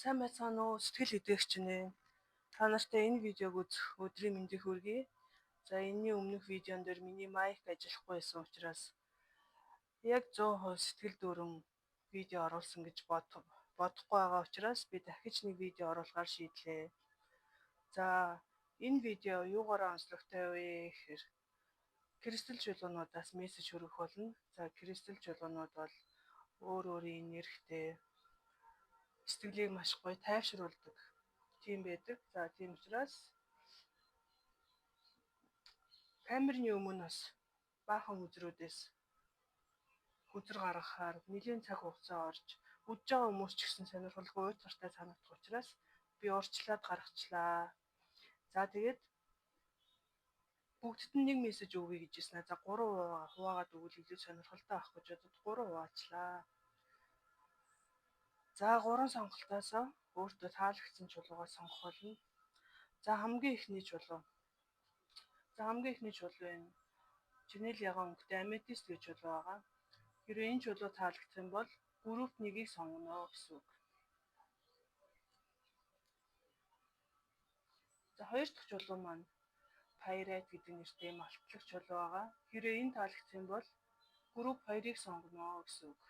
Сайн байцгаана уу? Сэтгэл хөдлөгч нэ. Та нартай энэ видеог үзэх өдрийн мэндийг хүргэе. За энэний өмнөх видеон дээр миний майк ажиллахгүй байсан учраас яг 100% сэтгэл дүүрэн видео оруулсан гэж бодохгүй байгаа учраас би дахиж нэг видео оруулахаар шийдлээ. За энэ видео юугаараа онцлогтой вэ гэхээр Кристал чулуунуудаас мессеж хүргэх болно. За кристал чулуунууд бол өөр өөрийн нэрхтээ сэтгэлийг маш гоё тайвшруулдаг. Тийм байдаг. За тийм учраас камерны өмнө бас баахан үзрүүдээс хүзэр гаргахаар нэлийн цаг хугацаа орж үдж байгаа хүмүүс ч гэсэн сонирхолгүй уйдгартай санагдах учраас би урьдчилаад гаргачлаа. За тэгээд бүгдд нь нэг мессеж өгье гэж хэлсэн. За 3 хуваагаад өгвөл илүү сонирхолтой авах гэж бодод 3 хуваачлаа. За 3 сонголтоос өөртөө таалагдсан чулуугаа сонгох болно. За хамгийн ихний чулуу. Энэ чинэл яган өнгөтэй аметист гэж чулуу байгаа. Хэрэв энэ чулуу таалагдах юм бол групп 1-ийг сонгоно гэсэн үг. За хоёр дахь чулуу маань Pirate гэдэг нэртэй малтлагч чулуу байгаа. Хэрэв энэ таалагдах юм бол групп 2-ыг сонгоно гэсэн үг.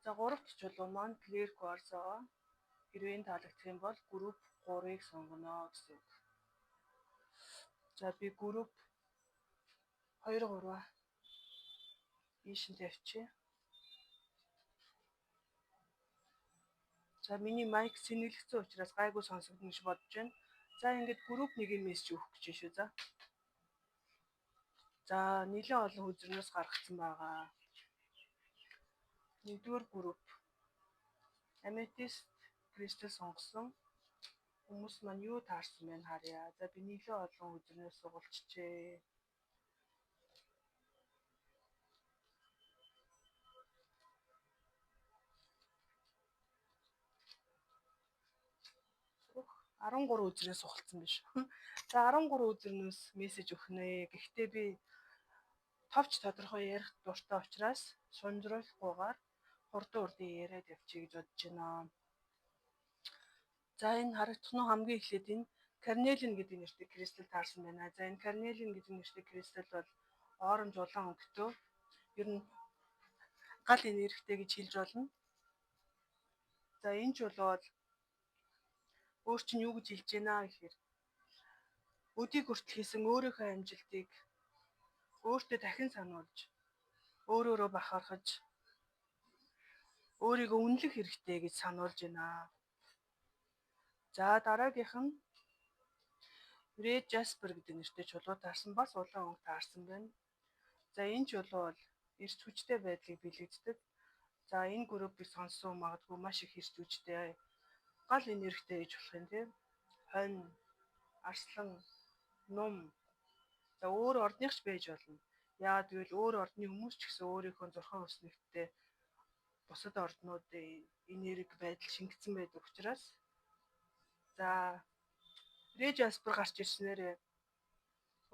За гурав дахь чулуу маань Clear Quartz байгаа. Хэрэв энэ таалагдах юм бол групп 3-ыг сонгоно гэсэн үг. За би групп 2 3 ийшин тавьчих. За миний майк сэнгэлэгдсэн учраас гайгүй сонсогдно гэж бодож байна. За ингээд групп 1-ийн мессеж өгөх гэж шүү. За нэлээд олон үзрнээс гаргацсан байгаа. Нэгдүгээр групп Amethyst Crystal сонгосон хүмүүс маань юу таарсан байна харъя. За би нэлээд олон үзрнээс сугалчжээ. Ух 13 үзрнээс сугалцсан биш. За 13 үзрнээс мессеж өгнө. Гэхдээ би товч тодорхой ярих дуртай учраас шунжруулахгүйгээр хурдан яриад явчих гэж бодож байна. За энэ харагдах нь хамгийн эхлээд энэ Carnelian гэдэг нэртэй кристал таарсан байна. За энэ Carnelian гэдэг нэртэй кристал бол оранж улаан өнгөтэй. Ер нь гал энергитэй гэж хэлж болно. За энэ чулуу бол өөр чинь юу гэж хэлж байна гэхээр өдийг хүртэл хийсэн өөрийнхөө амжилтыг өөртөө дахин сануулж өөрөөрөө бахархаж өөрийгөө үнэлэх хэрэгтэй гэж сануулж байна. За дараагийнх нь Red Jasper гэдэг нэртэй чулуу таарсан бас улаан өнгө таарсан байна. За энэ чулуу бол эрс хүчтэй байдлыг бэлэгддэг. За энэ группийг сонссон магадгүй маш их эрс хүчтэй гал энергитэй гэж болох юм тийм. Хонь, арслан, нум. За өөр ордныхч байж болно. Яагаад гэвэл өөр ордны хүмүүс ч гэсэн өөрийнхөө зурхан өснөгттэй бусад орднуудын энерги байдал шингэсэн байдаг учраас за Red Jasper гарч ирснээр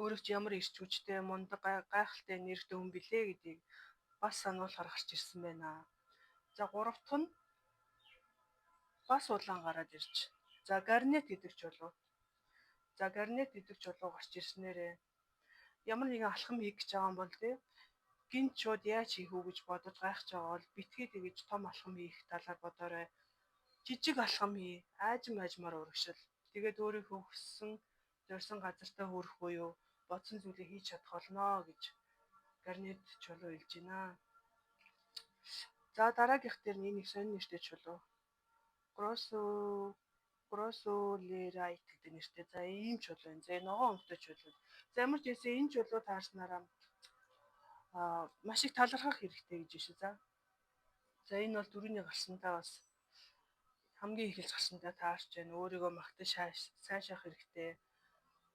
өөрөө ч ямар эрч хүчтэй мундаг гайхалтай энергитэй хүн билээ гэдгийг бас сануулахаар гарч ирсэн байна. За гурав дахь нь бас улаан гараад ирж. За Garnet гэдэг чулуу. За Garnet гэдэг чулуу гарч ирснээр ямар нэгэн алхам хийх гэж байгаа юм бол гинт шууд яаж хийх үү гэж бодож гайхаж байгаа бол битгий тэгэж том алхам хийх талаар бодоорой. Жижиг алхам хий, аажмаар урагшил. Тэгээд өөрийнхөө хүссэн зорьсон газартаа хүрэх буюу бодсон зүйлээ хийж чадах болно гэж Garnet чулуу хэлж байна. За дараагийнх дээр нэг сонин нэртэй чулуу. Grossolerite гэдэг нэртэй. За ийм чулуу энэ. За ногоон өнгөтэй чулуу. За ямар ч байсан энэ чулуу таарснараа маш их талархах хэрэгтэй гэж байна шүү. За энэ бол дөрөвний гарсантаа бас хамгийн эхэлж гарсантаа таарч байна. Өөрийгөө магтаж сайшаах хэрэгтэй.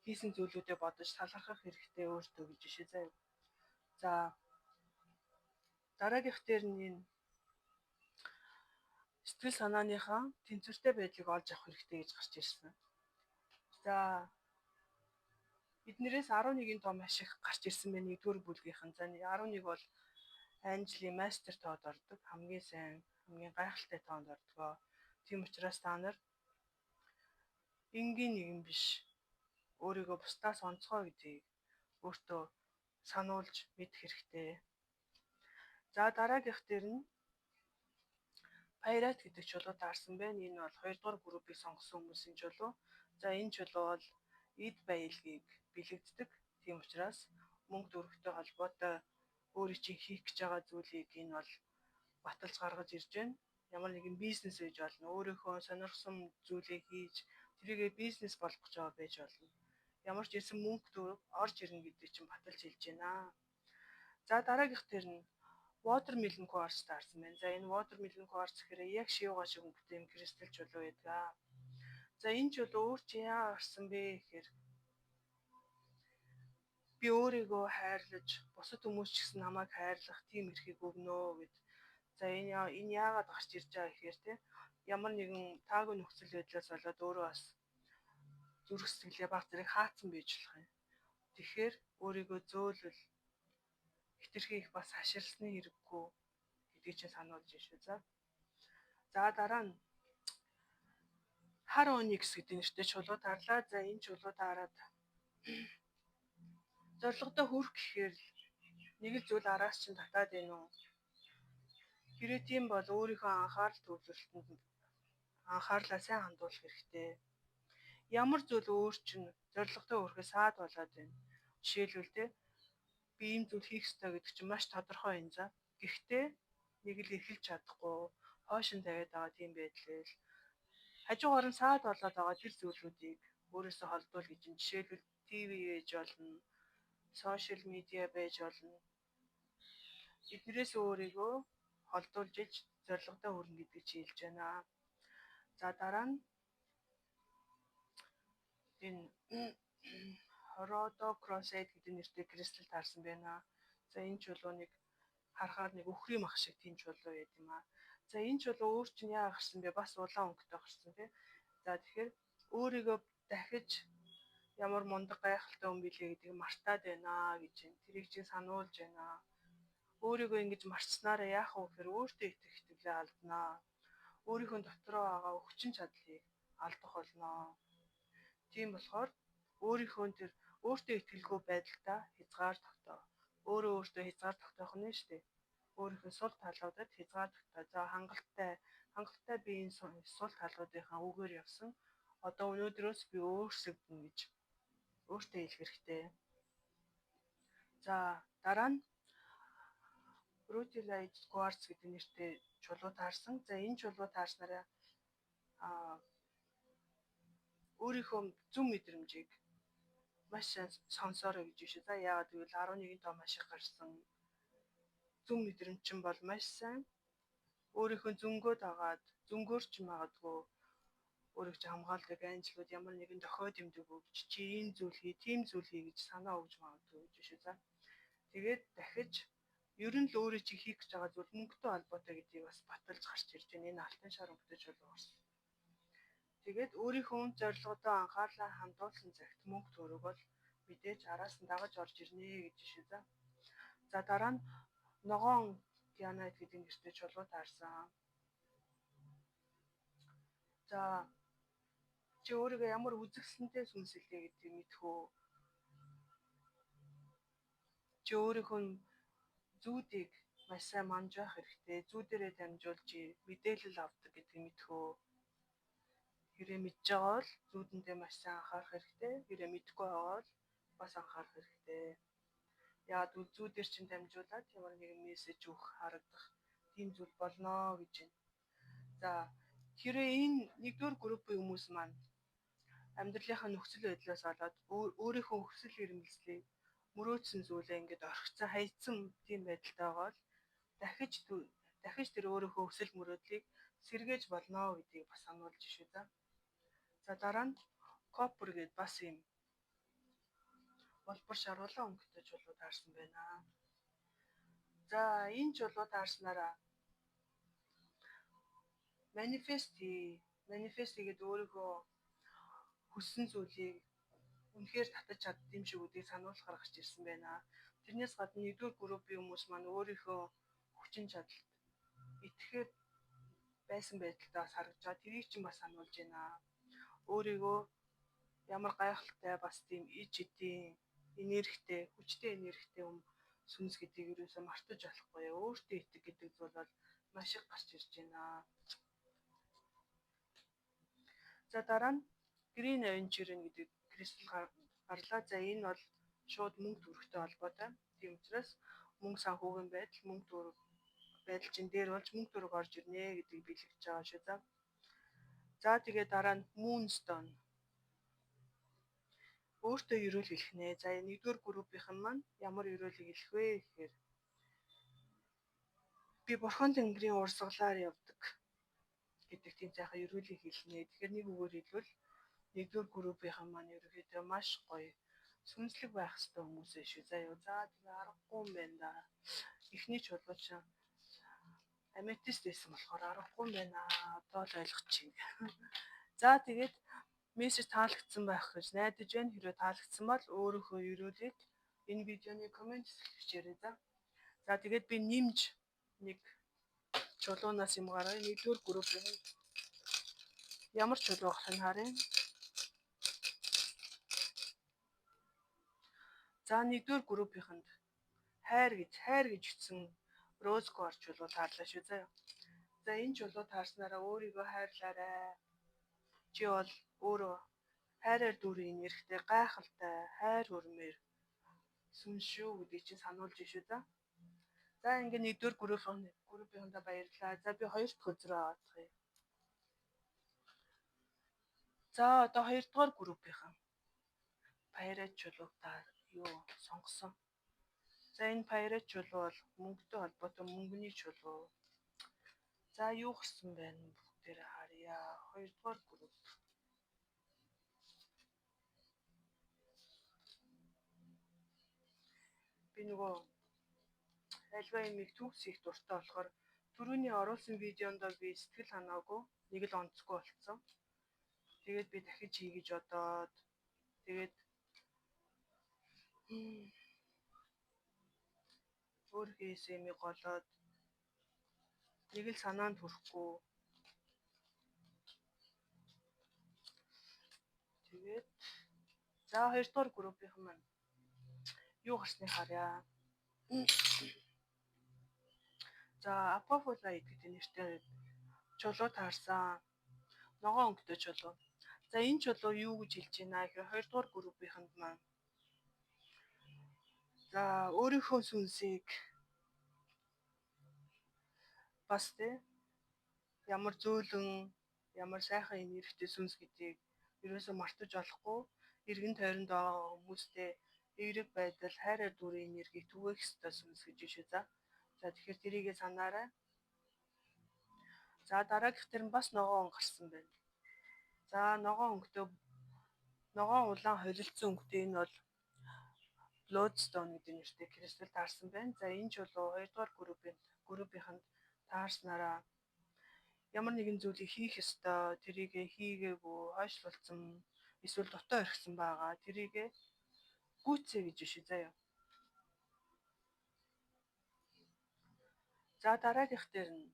Хийсэн зүйлүүдэд бодож талархах хэрэгтэй өөртөө гэж байна. За дараагийнх дээр нь сэтгэл санааныхаа тэнцвэртэй байдлыг олж авах хэрэгтэй гэж гарч ирсэн. За эднэрээс 11-ийн том ашиг гарч ирсэн байна 1-р бүлгийнхэн. За 11 бол Английн мастер тоод ордог. Хамгийн сайн, хамгийн гайхалтай тоонд ордгоо. Тийм учраас та нар энгийн нэгэн биш. Өөрийгөө бусдаас онцгой гэдгийг өөртөө сануулж мэдэх хэрэгтэй. За дараагийнх дээр нь баярат гэдэг чулуу таарсан байна. Энэ бол 2 дугаар группийг сонгосон хүмүүсийн чулуу. За энэ чулуу бол эд баялагийг бэлэгддэг. Тийм учраас мөнгө төрөхтэй холбоотой өөрийн чинь хийх гэж байгаа зүйлийг энэ бол баталж гаргаж ирж байна. Ямар нэгэн бизнес байж болно. Өөрийнхөө сонирхсон зүйлийг хийж тэрийгэ бизнес болгох гэж байгаа байж болно. Ямар ч ирсэн мөнгө төгрөг орж ирнэ гэдэг чинь баталж хэлж байна. За дараагийнх дээр нь watermelon quartz таарсан байна. За энэ watermelon quartz гэхээр яг шивгаа шиг өнгөтэй юм кристал чулуу байдаг. За энэ чулуу өөр чи яа гарсан бэ гэхээр би өөрийгөө хайрлаж, бусад хүмүүс ч гэсэн намайг хайрлах тийм эрхийг өгнө гэд. За энэ яагаад гарч ирж байгаа гэхээр те ямар нэгэн таагүй нөхцөл байдлаас болоод өөрөө бас зүрх сэтгэлээ баг зэрэг хаацсан байж болох юм. Тэгэхээр өөрийгөө зөөлөл хитрхийх бас хаширсны хэрэггүй гэдгийг чинь сануулж шүү. За дараа нь хар оникс гэдэг нэртэй чулуу таарлаа. За энэ чулуу таарад зорилгодоо хүрэх гэхээр нэг л зүйл араас чинь татаад байна уу? Хэрэг тийм бол өөрийнхөө анхаарал төвлөрөлтөнд анхаарлаа сайн хандуулах хэрэгтэй. Ямар зүйл өөр чинь зорилгодоо хүрэхээс саад болоод байна. Жишээлбэл те би ийм зүйл хийх ёстой гэдэг чинь маш тодорхой юм за. Гэхдээ нэг л эхэлж чадахгүй, хойшин тавиад байгаа тийм байдлаар хажуугаар нь саад болоод байгаа тэр зүйлүүдийг өөрөөсөө холдуул гэж юм. Жишээлбэл ТV ээж болно, сошиал медиа байж болно. Эднэрээс өөрийгөө холдуулж иж зорилгодоо хүрнэ гэдгийг чи хэлж байна. За дараа нь энэ Rhodochrosite гэдэг нэртэй кристал таарсан байна. За энэ чулууныг харахаар нэг өхрийн мах шиг тийм чулуу байд юм аа. За энэ чулуу өөр чинь яа гарсан бэ? Бас улаан өнгөтэй гарсан тий. За тэгэхээр өөрийгөө дахиж ямар мундаг гайхалтай хүн билээ гэдгийг мартаад байна гэж юм. Тэрийг чинь сануулж байна. Өөрийгөө ингэж марцснараа яах вэ гэхээр өөртөө итгэх итгэлээ алднаа. Өөрийнхөө дотроо байгаа өвчин чадлыг алдах болно. Тийм болохоор өөрийнхөө тэр өөртөө итгэлгүй байдалтай хязгаар тогтоо. Өөртөө хязгаар тогтоох нь шүү дээ. Өөрийнхөө сул талуудад хязгаар тогтоо. За хангалттай би энэ сул талуудынхаа үгээр явсан. Одоо өнөөдрөөс би өөрсгдөн гэж өөртөө хэлэх хэрэгтэй. За дараа нь Rutile quartz гэдэг нэртэй чулуу таарсан. За энэ чулуу таарснараа өөрийнхөө зүв мэдрэмжийг маш сонсоорой гэж биш үү. За яагаад гэвэл 11 тоо маш их гарсан. Зүв мэдрэмж чинь бол маш сайн. Өөрийнхөө зөнгөөд агаад зөнгөөр ч магадгүй өөрийг чи хамгаалдаг ангелууд ямар нэгэн дохиод юмдаг өгч чи ийм зүйл хий, тийм зүйл хий гэж санаа өгж магадгүй гэж биш үү. За тэгээд дахиж ер нь л өөрөө чи хийх гэж байгаа зүйл мөнгөтэй холбоотой гэдгийг бас баталж гарч ирж байна. Энэ алтан шар өнгөтэй чулуу гарсан. Тэгээд өөрийнхөө зорилгодоо анхаарлаа хандуулсан цагт мөнгө төгрөг бол мэдээж араас нь дагаж орж ирнэ гэж шүү. За дараа нь ногоон гранит гэдэг нэртэй чулуу таарсан. За чи өөрийгөө ямар үзэсгэлэнтэй сүнсэлтэй гэдгийг мэдэх үү? Чи өөрийнхөө зүүдийг маш сайн манжаах хэрэгтэй. Зүүдэрээ дамжуулж мэдээлэл авдаг гэдгийг мэдэх үү? Хэрэг мэдж байгаа бол зүүдэндээ маш сайн анхаарах хэрэгтэй. Хэрэг мэдгүй байгаа бол бас анхаарах хэрэгтэй. Яагаад гэвэл зүүдэр чинь дамжуулаад ямар нэгэн мессеж өгөх харагдах тийм зүйл болно гэж байна. За хэрэг энэ нэгдүгээр группийн хүмүүс маань амьдралынхаа нөхцөл байдлаас болоод өөрийнхөө хүсэл эрмэлзлийг мөрөөдсөн зүйлээ ингээд орхицсан хайцсан тийм байдалтай байгаа бол дахиж тэр өөрийнхөө хүсэл мөрөөдлийг сэргээж болно гэдгийг бас сануулж шүү. За дараа нь копер гэдээ бас юм болбор шаруулан өнгөтэй чулуу таарсан байна. За энэ чулуу таарснараа манифест хийгээд өөрийнхөө хүссэн зүйлийг үнэхээр татаж чаддсан юм шиг үдийг сануулахаар гарч ирсэн байна. Тэрнээс гадна нэгдүгээр группийн хүмүүс маань өөрийнхөө орчин чадалт итгэхээр байсан байдлаа харагдж байгаа. Тэрийг чинь бас сануулж байна. Өөрийгөө ямар гайхалтай бас тийм иж эдийн энергитэй, хүчтэй энергитэй сүнс гэдгийг юусоо мартаж болохгүй. Өөртөө итэг гэдэг зүйл бол маш их гарч ирж байна. За дараа нь Green Avenger гэдэг кристал гарлаа. За энэ бол шууд мөнгө төрөхтэй холбоотой. Тийм учраас мөнгө санхүүгийн байдал, мөнгө төрөх байдал чинь дээр болж мөнгө төрөг орж ирнэ гэдгийг бэлэгдэж байгаа шүү. За тэгээ дараа нь Moonstone өөртөө ерөөл хэлэх нэ. За нэгдүгээр группийнхэн маань ямар ерөөлийг хэлэх вэ гэхээр би бурхан тэнгэрийн урсгалаар явдаг гэдэг тийм сайхан ерөөлийг хэлнэ. Тэгэхээр нэг үгээр хэлбэл нэгдүгээр группийнхэн маань ерөөхдөө маш гоё сүнслэг байх хэрэгтэй хүмүүс ээ шүү. За тэгээ аргагүй юм байна да. Эхний чулууч аметист байсан болохоор аргагүй юм байна. Одоо л ойлгочих. За тэгээд мессеж таалагдсан байх гэж найдаж байна. Хэрвээ таалагдсан бол өөрийнхөө ерөөлийг энэ видеоны коммент хэсгээрээ за. За тэгээд би нэмж нэг чулуунаас юм гаргая. Нэгдүгээр группийн ямар чулуу гарах нь харъя. За нэгдүгээр группийнхэнд хайр гэж бичсэн роз quartz чулуу таарлаа шүү заяа. За энэ чулуу таарснараа өөрийгөө хайрлаарай. Чи бол өөрөө хайраар дүүрэн энергитэй, гайхалтай, хайр хүрмээр сүнс шүү гэдгийг чинь сануулж шүү за. За ингээ нэгдүгээр группийнхандаа баярлалаа. За би хоёр дахь өдрөө авах. За одоо хоёр дахь группийнхан Pirate чулуудаа юу сонгосон. За энэ Pirate чулуу бол мөнгөтэй холбоотой мөнгөний чулуу. За юу гарсан байна бүгдээрээ харъя. Хоёр дахь групп. Би нөгөө альва юмыг төгс их дуртай болохоор түрүүний оруулсан видеонд би сэтгэл ханаагүй нэг л онцгүй болцсон. Тэгээд би дахиж хий гэж бодоод тэгээд өөрийнхөө SM-ийг голоод нэг л санаанд хүрэхгүй. Тэгээд за хоёр дахь группийнхан маань юу гарсныг харъя. За Apophilite гэдэг нэртэй чулуу таарсан. Ногоон өнгөтэй чулуу. За энэ чулуу юу гэж хэлж байна гэхээр хоёр дахь группийнхэнд маань за өөрийнхөө сүнсийг бас ямар зөөлөн ямар сайхан энергитэй сүнс гэдгийг ерөөсөө мартаж болохгүй. Иргэн тойронд байгаа хүмүүстэй эерэг байдал, хайраар дүүрэн энергийг түгээх ёстой сүнс гэж шүү за. За тэгэхээр тэрийгээ санаарай. За дараагийнх төр нь бас ногоон гарсан байна. За ногоон улаан холилдсон өнгөтэй энэ бол Bloodstone гэдэг нэртэй кристал таарсан байна. За энэ чулуу хоёр дахь группийнхэнд таарснараа ямар нэгэн зүйлийг хийх ёстой, тэрийгээ хийгээгүй, хойшлуулсан, эсвэл дутаа орхисон байгаа. Тэрийгээ гүйцээ гэж шүү заяа. За дараагийнх дээр нь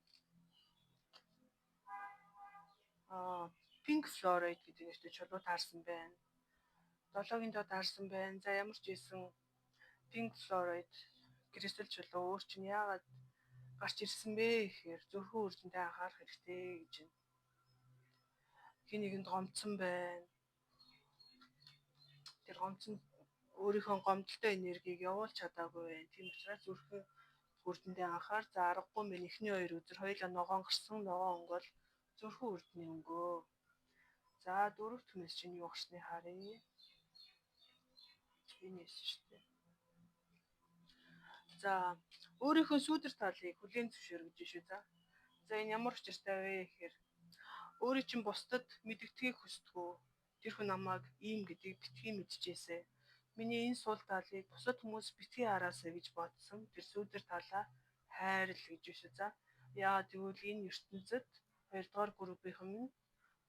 Pink Fluoride гэдэг нэртэй чулуу таарсан байна. 7-гийн доо таарсан байна. За ямар ч ийсэн Pink Fluoride кристал чулуу өөр чинь яагаад гарч ирсэн бэ гэхээр зөвхөн үржиндээ анхаарах хэрэгтэй гэж байна. Хин нэгэнд гомдсон байна. Тэр гомдсон өөрийнхөө гомдолтой энергийг явуулж чадаагүй байна. Тийм учраас зөвхөн үржиндээ анхаар. За аргагүй минь эхний хоёр өдөр хоёулаа ногоон гарсан. Ногоон өнгө бол зөвхөн үржиний өнгөө. За дөрөв түнэс чинь юу гарсныг харъя. Энэс шүү дээ. За өөрийнхөө сүүдэр талыг хүлээн зөвшөөрөх гэж шүү за. За энэ ямар учиртай вэ гэхээр өөрийн чинь бусдад мэдгэдгийг хүсдэггүй. Тэр хүн намайг ийм гэдгийг битгий мэдчихээсэ. Миний энэ сул талыг бусад хүмүүс битгий хараасаа гэж бодсон. Тэр сүүдэр талаа хайрл гэж шүү за. Яа тэгвэл энэ ертөнцид хоёр дахь группийнхэн минь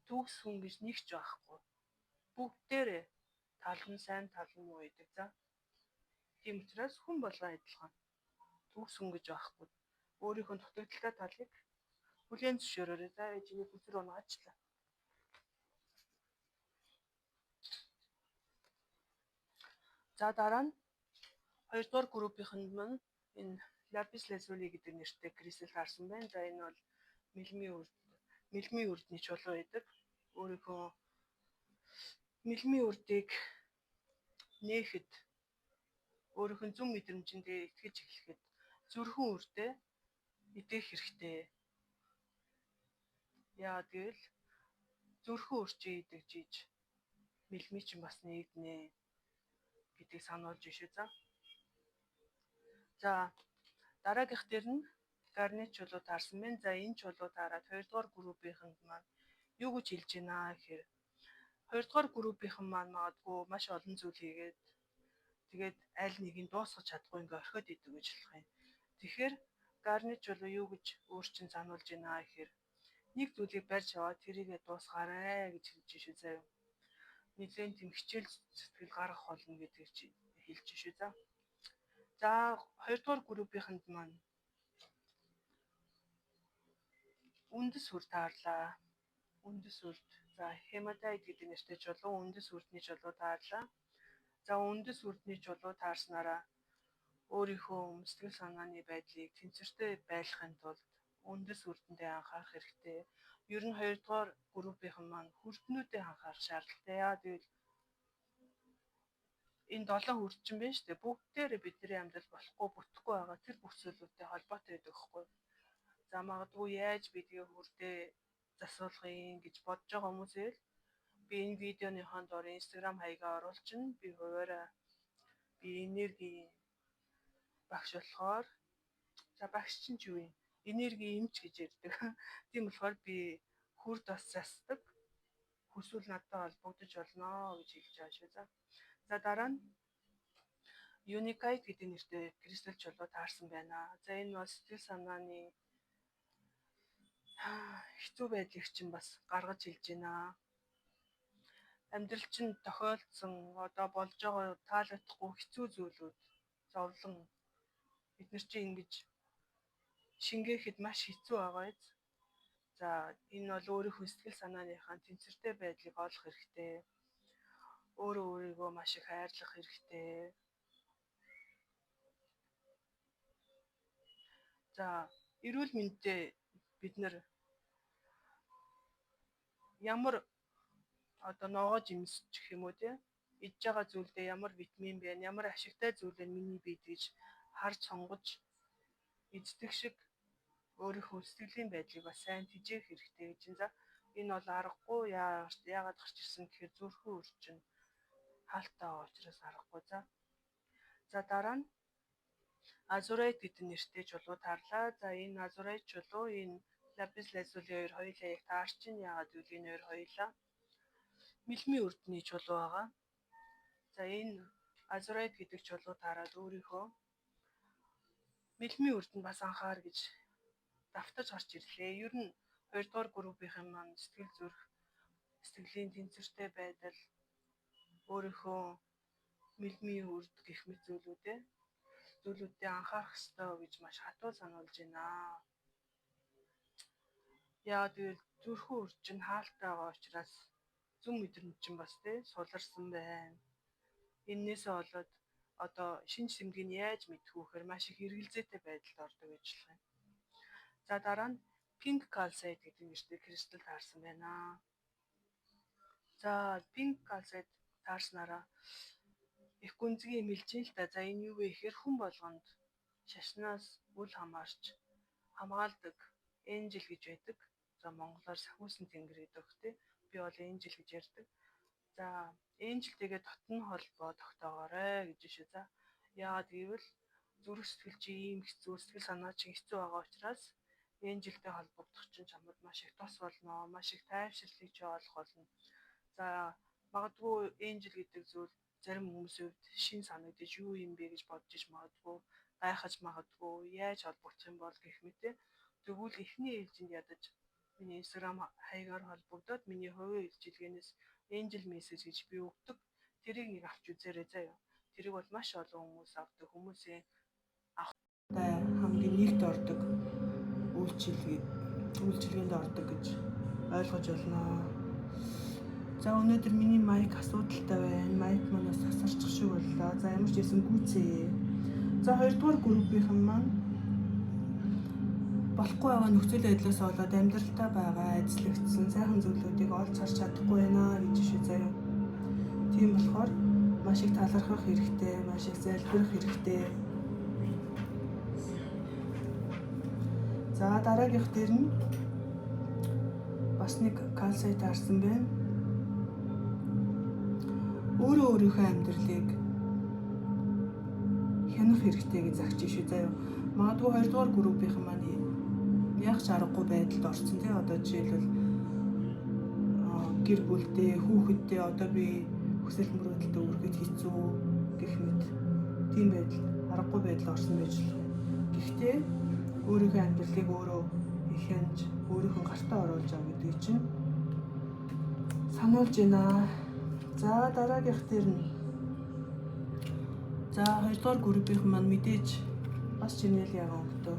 төгс хүн гэж нэг ч байхгүй. Бүгдээрээ тал нь сайн тал нь муу гэдэг за. Тийм учраас хүн болгон адилхан. Төгс хүн гэж байхгүй. өөрийнхөө дутагдaltaй талыг хүлээн зөвшөөрөөрэй. За ээжиний бүсэр унгаачлаа. За дараа нь хоёрдугаар группийнхэнд маань энэ lapis lazuli гэдэг нэртэй кристалл харсан байна. За энэ бол мэлмийн үрдний чулуу байдаг. Өөрийнхөө мэлмийн үрдийг нээхэд өөрийнх нь зүн мэдрэмжиндээ итгэж эхлэхэд зүрхэн үрдээ эдгэх хэрэгтэй. Яа гэвэл зүрхэн үрчээ идэгжиж мэлмий чинь бас нэгнэ гэдгийг сануулж ишээ. За дараагийнх дээр нь гарнит чулуу таарсан байна. За энэ чулуу таараад хоёрдугаар группийнхэнд маань юу гэж хэлж байна гэхээр хоёрдугаар группийнхэн маань магадгүй маш олон зүйл хийгээд тэгээд аль нэгийг дуусгах чадахгүй ингээ орхиод идэв гэж болох юм. Тэгэхээр гарнит чулуу юу гэж өөрчн сануулж байна гэхээр нэг зүйлийг барьж аваад тэрийгэ дуусгаарай гэж хэлж шүү заяа. Нэгэн тийм хичээл сэтгэл гаргах болно гэдгийг чи хэлж шүү. За хоёрдугаар группийнхэнд маань үндэс үр таарлаа. Үндэс үрд. За хематайд гэдэг нэртэй чулуу үндэс үрдний чулуу таарлаа. За үндэс үрдний чулуу таарснараа өөрийнхөө сэтгэл санааны байдлыг тэнцвэртэй байлгахын тулд үндэс үрдэндээ анхаарах хэрэгтэй. Ер нь хоёрдугаар группийнхэн маань хүрднүүдэд анхаарах шаардлагатай. Яа гэвэл энэ 7 хүрдчин байна шүү дээ. Бүгдээрээ бидний амьдрал болохгүй бүтэхгүй байгаа тэр бүх зүйлүүдтэй холбоотой байдаг хгүй. За магадгүй яаж бидгээ хүрдээ засуулгын гэж бодож байгаа хүмүүсээ л би энэ видеоныхон доор Instagram хаягаа оруулчихна. Би хуваараа би энерги багш болохоор за багш чинь юу юм? Энерги эмч гэж ярьдаг. Тийм болохоор би хүр тас засдаг. Хүсвэл надтай холбогдож болно гэж хэлж байгаа шүү. За дараа нь Unicide гэдэг нэртэй кристалл чулуу таарсан байна. За энэ бол сэтгэл санааны хэцүү байдлыг чинь бас гаргаж хэлж байна. Амьдрал чинь тохиолдсон одоо болж байгаа таалагдахгүй хэцүү зүйлүүд зовлон бид нар чинь ингэж шингээхэд маш хэцүү байгаа биз. За энэ бол өөрийнхөө сэтгэл санааныхаа тэнцвэртэй байдлыг олох хэрэгтэй. Өөрөө өөрийгөө маш их хайрлах хэрэгтэй. За эрүүл мэндэд бид нар ямар одоо ногоож имсчих гэх юм уу те идж байгаа зүйлдээ ямар витамин байна, ямар ашигтай зүйл байна миний биед гэж харж сонгож эздэг шиг өөрийнхөө сэтгэлийн байдлыг бас сайн тижээх хэрэгтэй гэж байна. За энэ бол аргагүй яагаад гарч ирсэн гэхээр зүрхэн өрчин хаалттай байгаа учраас аргагүй. За дараа нь азурайт гэдэг нэртэй чулуу таарлаа. За энэ азурайт чулуу энэ lapis lazuli хоёр хоёулаа яг таарчин яагаад гэвэл энэ хоёр хоёулаа мэлмийн үрдний чулуу байгаа. За энэ азурайт гэдэг чулуу таараад өөрийнхөө мэлмийн үрдэнд бас анхаар гэж давтаж гарч ирлээ. Ер нь хоёрдугаар группийнхэн маань сэтгэл зүрх, сэтгэлийн тэнцвэртэй байдал, өөрийнхөө мэлмийн үрд гэх мэт зүйлүүдэд анхаарах ёстой гэж маш хатуу сануулж байна. Яа гэвэл зүрхэн үрд чинь хаалттай байгаа учраас зүн мэдрэмж чинь бас суларсан байна. Эннээсээ болоод одоо шинж тэмдгийг яаж мэдэх вэхээр маш их эргэлзээтэй байдалд ордог гэж болох юм. За дараа нь pink calcite гэдэг нэртэй кристалл таарсан байна. За pink calcite таарснараа их гүнзгий эмэлж ин л та. За энэ юу вэ гэхээр хүн болгонд шашнаас үл хамаарч хамгаалдаг энжел гэж байдаг. За монголоор сахиусан тэнгэр гэдэг тий. Би бол энжел гэж ярьдаг. За энжелтэйгээ дотн холбоо тогтоогоорой гэж шүү. За яагаад гэвэл зүрх сэтгэл чи ийм хэцүү сэтгэл санаа чи хэцүү байгаа учраас энжелтэй холбогдох чинь чамд маш их тос болно. Маш их тайвширлыг чи олох болно. За магадгүй энжел гэдэг зүйл зарим хүмүүсийн хувьд шин санагдаж юу юм бэ гэж бодож иж магадгүй гайхаж магадгүй яаж холбогдох юм бол гэх мэт тэгвэл эхний ээлжинд ядаж миний Instagram хаягаар холбогдоод миний хувийн илчилгээнээс Angel Message гэж би өгдөг. Тэрийг нэг авч үзээрэй заяа. Тэрийг бол маш олон хүмүүс авдаг. Хүмүүсийн авахтай хамгийн нэгт ордог үйлчилгээнд ордог гэж ойлгож байна. За өнөөдөр миний майк асуудалтай байна. Майк манаас тасарчих шиг боллоо. За ямар ч байсан гүйцээ. За 2 дугаар группийнхэн маань болохгүй байгаа нөхцөл байдлаас болоод амьдралтаа байгаа эзлэгдсэн сайхан зүйлүүдийг олж харж чадахгүй байна гэж шүү заяа. Тийм болохоор маш их талархах хэрэгтэй, маш их залбирах хэрэгтэй. За дараагийнх дээр нь бас нэг калсайт харсан байна. Өөрийнхөө амьдралыг хянах хэрэгтэй гэж загч шүү заяа. Магадгүй 2 дугаар группийнхэн маань яг ч аргагүй байдалд орсон тий. Одоо жишээлбэл гэр бүлдээ, хүүхэддээ одоо би хүсэл мөрөөдөлд өргөд хэцүү гэх мэт тийм байдал аргагүй байдал орсон байж л. Гэхдээ өөрийнхөө амьдралыг өөрөө их хянж, өөрийнхөө гартаа оруулж байгаа гэдэг чинь сануулж байна. За дараагийнх дээр нь за 2 дугаар группийнхэн маань мэдээж бас чинэл ягаан өгтөө.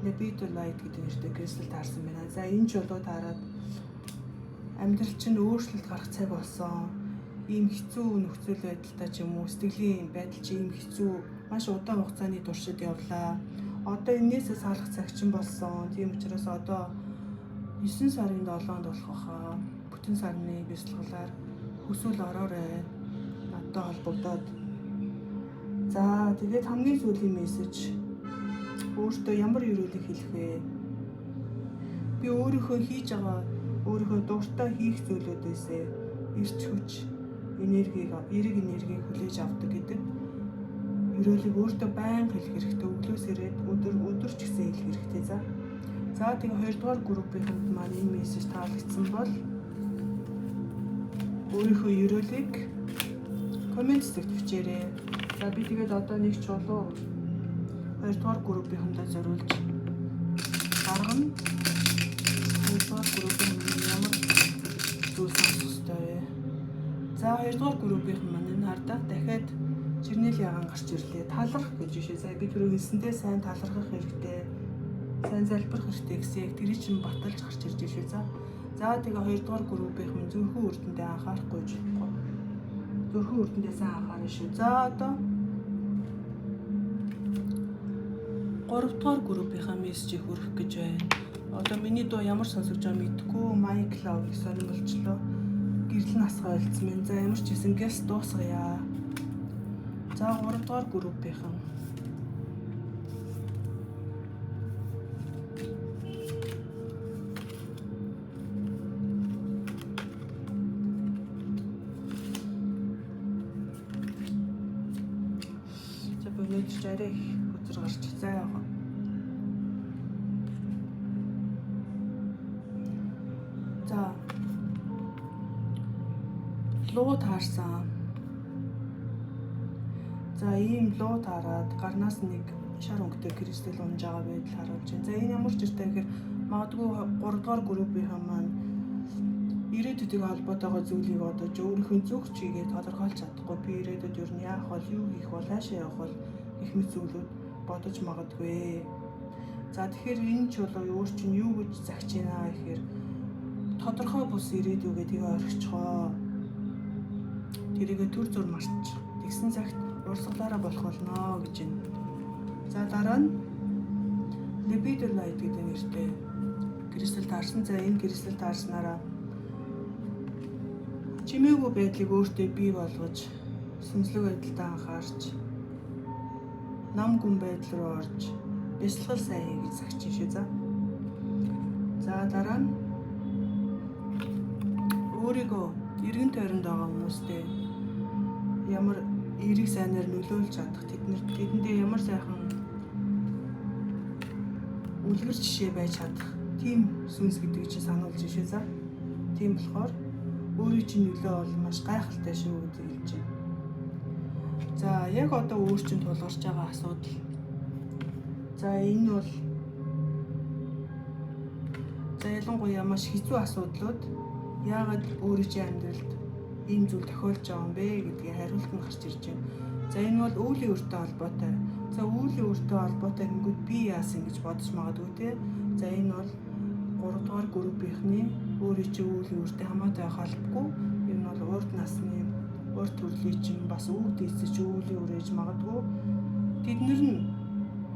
Nebidor light гэдэг нэртэй кристал таарсан байна. За энэ ч болоо таарад амьдрал чинь өөрчлөлт гарах цаг болсон. Ийм хэцүү нөхцөл байдалтай ч юм уу, сэтгэлийн байдал чинь ийм хэцүү, маш удаан хугацааны туршид явлаа. Одоо энээсээ салах цаг чинь болсон. Тийм учраас одоо 9 сарын 7-нд болох хаа. Бүтэн сарны бясалгалаар хүсвэл ороорой. Надтай холбогдоод. За тэгээд хамгийн сүүлийн мессеж өөртөө ямар өрөөлөг хэлэх вэ? Би өөрийнхөө хийж байгаа, өөрийнхөө дуртай хийх зүйлүүдээсээ эрч хүч, эерэг энергийг хүлээж авдаг гэдэг өрөөлөг өөртөө байнга хэлэх хэрэгтэй. Өглөөс ирээд өдөр ч гэсэн хэлэх хэрэгтэй. За тэгээ 2 дугаар группийнхэнд маань энэ мессеж таалагдсан бол өөрийнхөө өрөөлөгийг коммент хэсэгт бичээрэй. За би тэгээд одоо нэг чулуу 2 дугаар группийнхэндээ зориулж гаргана. 2 дугаар группийн ямар зүйл сонсох ёстой вэ? За 2 дугаар группийнхэн маань энэ хардаа дахиад жирнэл ягаан гарч ирлээ. Таларх гэж бишээ. Сая би түрүү хэлсэндээ сайн талархах хэрэгтэй. Сайн залбирах хэрэгтэй гэсэн яг тэр чинь баталж гарч ирж шүү. За тэгээ 2 дугаар группийнхэн зүрхэн үрдэндээ анхаарахгүй ч болохгүй. Зүрхэн үрдэндээ сайн анхаарна шүү. За одоо 3 дугаар группийнхаа мессежийг хүргэх гэж байна. Одоо миний дуу ямар сонсогч байгаа мэдэхгүй. Майк лав гэх сонирхолчлоо. Гэрэл насгаа ойлцсон байна. За ямар ч хэсэн гэс дуусгая. За 3 дугаар группийнхан за өнөөдөр жараа их өдөр гарч цаа яваа. За луу таарсан. За ийм луу таарад гарнаас нэг шар өнгөтэй кристал унж байгаа байдал харуулж байна. За энэ ямар ч иртэй гэхээр магадгүй 3 дугаар группийнхэн маань ирээдүйдээ холбоотойгоо зүйлийг одоо өөрийнхөө зүг чигээ тодорхойлж чадахгүй. Би ирээдүйд юу яах бол, юу хийх бол, хаашаа явах бол гэх мэт зүйлүүд бодож магадгүй. За тэгэхээр энэ ч болоо өөр чинь юу гэж загч байна гэхээр тодорхой бус ирээдүйгээ тэгээ орхичгоо. Тэрийгэ төр зур марч тэгсэн цагт урсгалаараа болох болно гэж байна. За дараа нь Nebidor light гэдэг нэртэй кристал таарсан. За энэ кристал таарснараа чимээгүй байдлыг өөртөө бий болгож, сүнслэг байдалтай анхаарч, нам гүн байдал руу орж, бясалгал сайн хий гэж загч шүү. За дараа нь өөрийгөө эргэн тойронд байгаа хүмүүстэй ямар эерэг сайнаар нөлөөлж чадах, тэдэндээ ямар сайхан үлгэр жишээ байж чадах тийм сүнс гэдэг чинь сануулж шүү. Тийм болохоор өөрийн чинь нөлөө бол маш гайхалтай шүү гэж хэлж байна. За яг одоо өөр чинь тулгарч байгаа асуудал. За энэ бол за ялангуяа маш хэцүү асуудлууд яагаад өөрийн чинь амьдралд ийм зүйл тохиолж байгаа юм бэ гэдгийг хариулт нь гарч ирж байна. За энэ бол өвлийн өртөө холбоотой За үүлийн өөртөө холбоотой гингүүд би яасан гэж бодож магадгүй те. За энэ бол 3 дугаар группийнхний өөрийн чинь үүлийн өөртөө хамаатай холбохгүй. Энэ бол урд насны, урд төрлийн чинь бас үг дийсэж үүлийн өөр ээж магадгүй. Тэднэр нь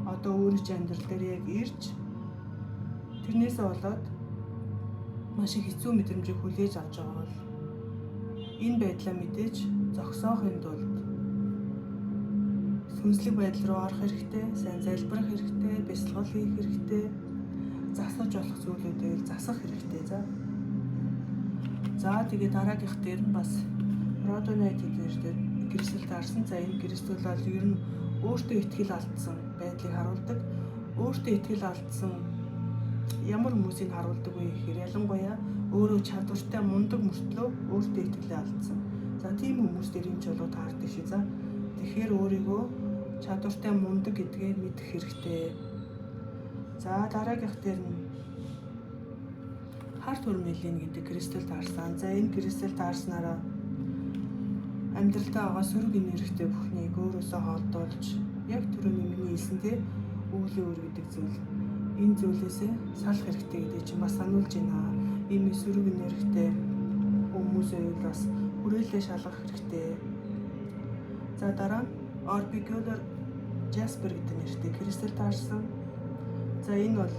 одоо өөрийн чинь амьдрал дээр яг ирж тэрнээсээ болоод маш их хэцүү мэдрэмжийг хүлээж авч байгаа бол энэ байдлаа мэдээж зогсоохын тулд сүнслэг байдал руу орох хэрэгтэй, сайн залбирах хэрэгтэй, бясалгал хийх хэрэгтэй, засаж болох зүйлүүдээр засах хэрэгтэй. За тэгээ дараагийнх дээр нь бас Родонайтед дээр Кристэл таарсан. За энэ Кристэл бол ер нь өөртөө итгэл алдсан байдлыг харуулдаг. Өөртөө итгэл алдсан ямар хүмүүсийг харуулдаг вэ гэхээр ялангуяа өөрөө чадвартай мундаг мөртлөө өөртөө итгэлээ алдсан. За тийм хүмүүстэр энэ ч болоо таардаг шээ. За тэгэхээр өөрийгөө чадвартай мундаг гэдгээ мэдэх хэрэгтэй. За дараагийнх дээр нь хар турмилийн гэдэг Кристэл таарсан. За энэ Кристэл таарснараа амьдралдаа байгаа сөрөг энергитэй бүхнийг өөрөөсөө холдуулж яг түрүүний миний хэлсэнтэй өвлийн өөр гэдэг зүйл энэ зүйлээсээ салах хэрэгтэй гэдэг чинь бас сануулж байна. Ийм сөрөг энергитэй хүмүүсээ бас хүрээлээ шалгах хэрэгтэй. За дараа нь Orbicular Jasper гэдэг нэртэй Кристэл таарсан. За энэ бол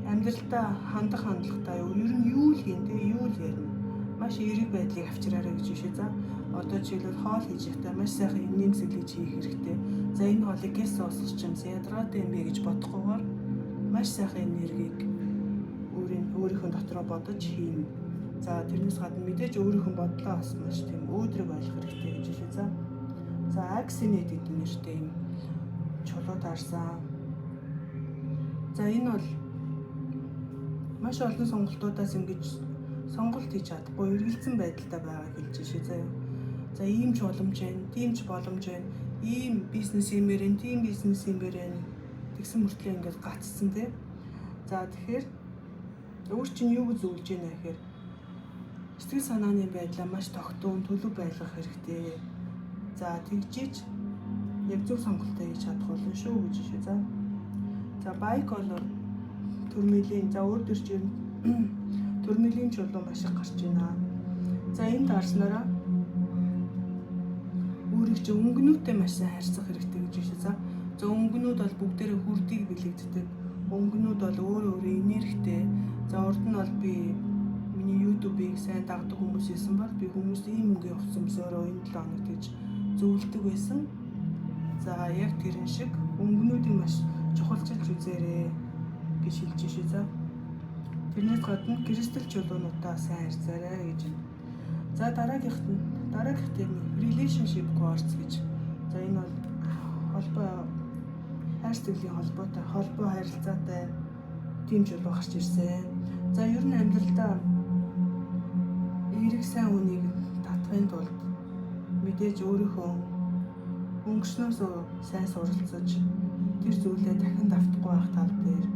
амьдралдаа хандах хандлагатай ер нь юу л хийн тэгээ юу л ярина. Маш эерэг байдлыг авчираарай гэж бишээ. За одоо жишээлбэл хоол хийж байхдаа маш сайхан нэмсэглэж хийх хэрэгтэй. За энэ хоолыг гэс соосгоч юм ядраатай юм бэ гэж бодохгүйгээр маш сайхан энергийг өөрийнхөө дотроо бодож хийн. За тэрнээс гадна мэдээж өөрийнхөө бодлоо бас маш тийм өөдрөг ойлгох хэрэгтэй гэж бишээ. За Axinate гэдэг нэртэй юм чулуу таарсан. За энэ бол маш олон сонголтуудаас ингэж сонголт хийж чадахгүй эргэлзэн байдалтай байгааг хэлж шээ. За ийм ч боломж байна, тийм ч боломж байна. Ийм бизнес юмэр энэ, тийм бизнес юмэр энэ тэгсэн мөртлөө ингэж гацсан тий. За тэгэхээр өөр чинь юу гэж зөвлөж байна гэхээр сэтгэл санааны байдлаа маш тогтун төлөв байлгах хэрэгтэй. За тэгжиж яг зөв сонголтоо хийж чадах болно шүү гэж шээ. За Bicolor төрмөлийн за өөр төр чинь төрмөлийн чулуу маш их гарч байна. За энэ таарснараа өөрийг чинь өнгөнүүтэй маш сайн харьцах хэрэгтэй гэж байна. За өнгөнүүд бол бүгдээрээ хүрдийг бэлэгддэг. Өнгөнүүд бол өөр энергитэй. За урд нь бол би миний YouTube-ыг сайн дагдаг хүмүүс байсан бол би хүмүүст ийм өнгө явуулсан бисөөрөө энэ 7 хоног гэж зөвлөдөг байсан. За яг тэрэн шиг өнгөнүүдийг маш чухалчилж үзээрэй гэж хэлж шээ. Тэрнээс гадна Кристэл чулуунуудаа сайн харьцаарай гэж байна. За дараагийнх нь relationship quartz гэж. За энэ бол холбоо хайр сэтгэлийн холбоо харилцаатай тийм чулуу гарч ирсэн. За ер нь амьдралдаа эерэг сайн үнийг татахын тулд мэдээж өөрийнхөө өнгөрснөөс сайн суралцаж тэр зүйлээ дахин давтахгүй байх тал дээр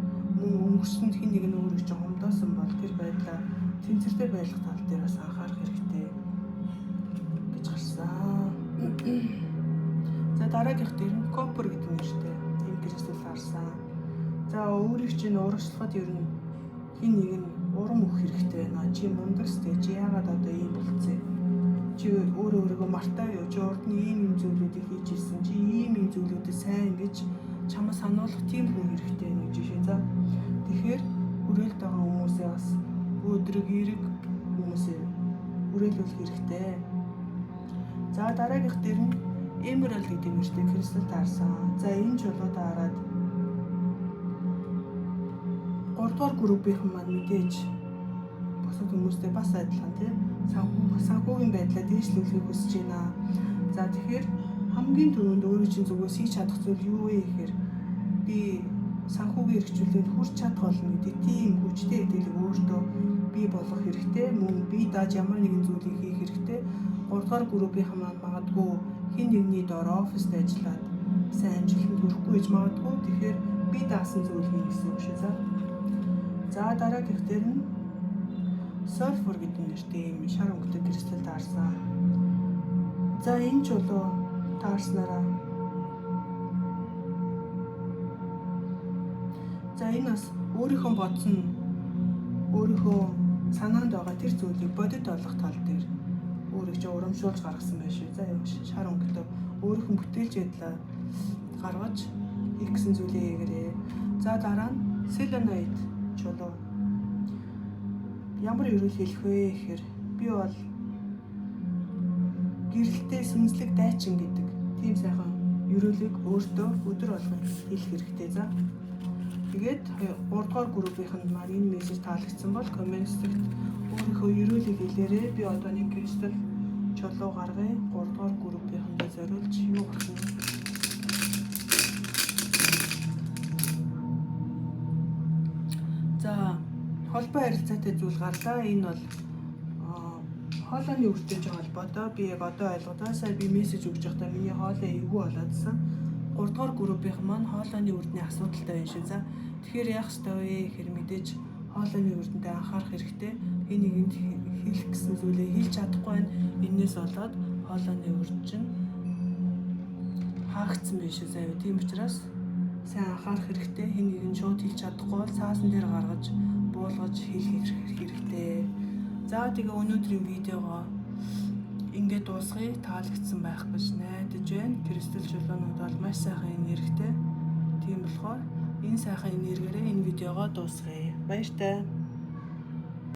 мөн өнгөрсөнд хэн нэг нь өөрийг ч хумдоосон бол тэр байдлаа тэнцвэртэй байлгах тал дээр бас анхаарах хэрэгтэй гэж гарсан. За дараагийнх дээр нь Copper гэдэг нэртэй энэ Кристэл харсан. За өөрийг чинь урагшлахад ер нь хэн нэг нь урам өгөх хэрэгтэй байна. Чи мундагстэй чи яагаад одоо ийм болцсон? Чи өөрийгөө мартаа юу? Чи урд нь ийм зүйлүүдийг хийж ирсэн. Чи ийм зүйлүүдэд сайн гэж чамаа сануулгах тийм хүн хэрэгтэй байна гэж шээ. За тэгэхээр хүрээлт байгаа хүмүүсээ бас өөдрөг эерэг хүмүүсээ хүрээлүүлэх хэрэгтэй. За дараагийнх дээр нь Emerald гэдэг нэртэй Кристэл таарсан. За энэ чулуудаа хараад 3 дугаар группийнхэн маань мэдээж бусад хүмүүстэй бас адилхан тийм санхүүгийн байдлаа дээшлүүлэхийг хүсэж байна. За тэгэхээр хамгийн түрүүнд өөрөө чинь зүгээс хийж чадах зүйл юу вэ гэхээр би санхүүгийн эрхчлөлөнд хүрч чадах болно гэдэг тийм хүчтэй итгэлийг өөртөө бий болгох хэрэгтэй. Мөн би дааж ямар нэгэн зүйлийг хийх хэрэгтэй. 3 дугаар группийнхэн маань магадгүй хин нэгний доор оффист ажиллаад сайн амжилтанд хүрэхгүй гэж магадгүй. Тэгэхээр би даасан зүйл хийнэ гэсэн үг шүү. За дараагийнх дээр нь Sulfur гэдэг нэртэй юм шар өнгөтэй Кристэл таарсан. За энэ чулуу таарснараа За энэ бас өөрийнхөө бодсон өөрийнхөө санаанд байгаа тэр зүйлийг бодит олох тал дээр өөрийг урамшуулж гаргасан байх шүү. За юм шар өнгөлөө өөрийнхөө бүтээлч ядлаа гаргаж хийх гэсэн зүйлээ хийгээрээ. За дараа нь selenite чулуу. Ямар ерөөл хэлэх вэ гэхээр би бол гэрэлтэй сүнслэг дайчин гэдэг тийм сайхан ерөөлийг өөртөө өдөр болгон хэлэх хэрэгтэй. За тэгээд 3 дугаар группийнхэнд маань энэ мессеж таалагдсан бол коммент сект өөрийнхөө ерөөлийг хэлээрээ. Би одоо нэг кристал чулуу гаргая. 3 дугаар группийнхэндээ зориулж юу гарах юм. За холбоо харилцаатай зүйл гарлаа. Энэ бол хоолойны үрдтэй холбоотой. Би яг одоо ойлгодоо сая би мессеж өгч байхдаа миний хоолой эвгүй болоодсан. 3 дугаар группийнхэн маань хоолойны үрдний асуудалтай байна шүү. За тэгэхээр яах ёстой вэ гэхээр мэдээж хоолойны үрдэндээ анхаарах хэрэгтэй. Энэ нэгэнд хэлэх гэсэн зүйлээ хэлж чадахгүй байна. Энээс болоод хоолойны үрд чинь хаагдсан байх шүү. Заяа. Тийм учраас сайн анхаарах хэрэгтэй. Хэн нэгэн шууд хэлж чадахгүй бол цаасан дээр гаргаж буулгаж хэлэх хэрэгтэй. За тэгээ өнөөдрийн видеогоо ингээд дуусгая. Таалагдсан байх гэж найдаж байна. Кристал чулуунууд бол маш сайхан энергитэй. Тийм болохоор энэ сайхан энергиэрээ энэ видеогоо дуусгая. Баяртай.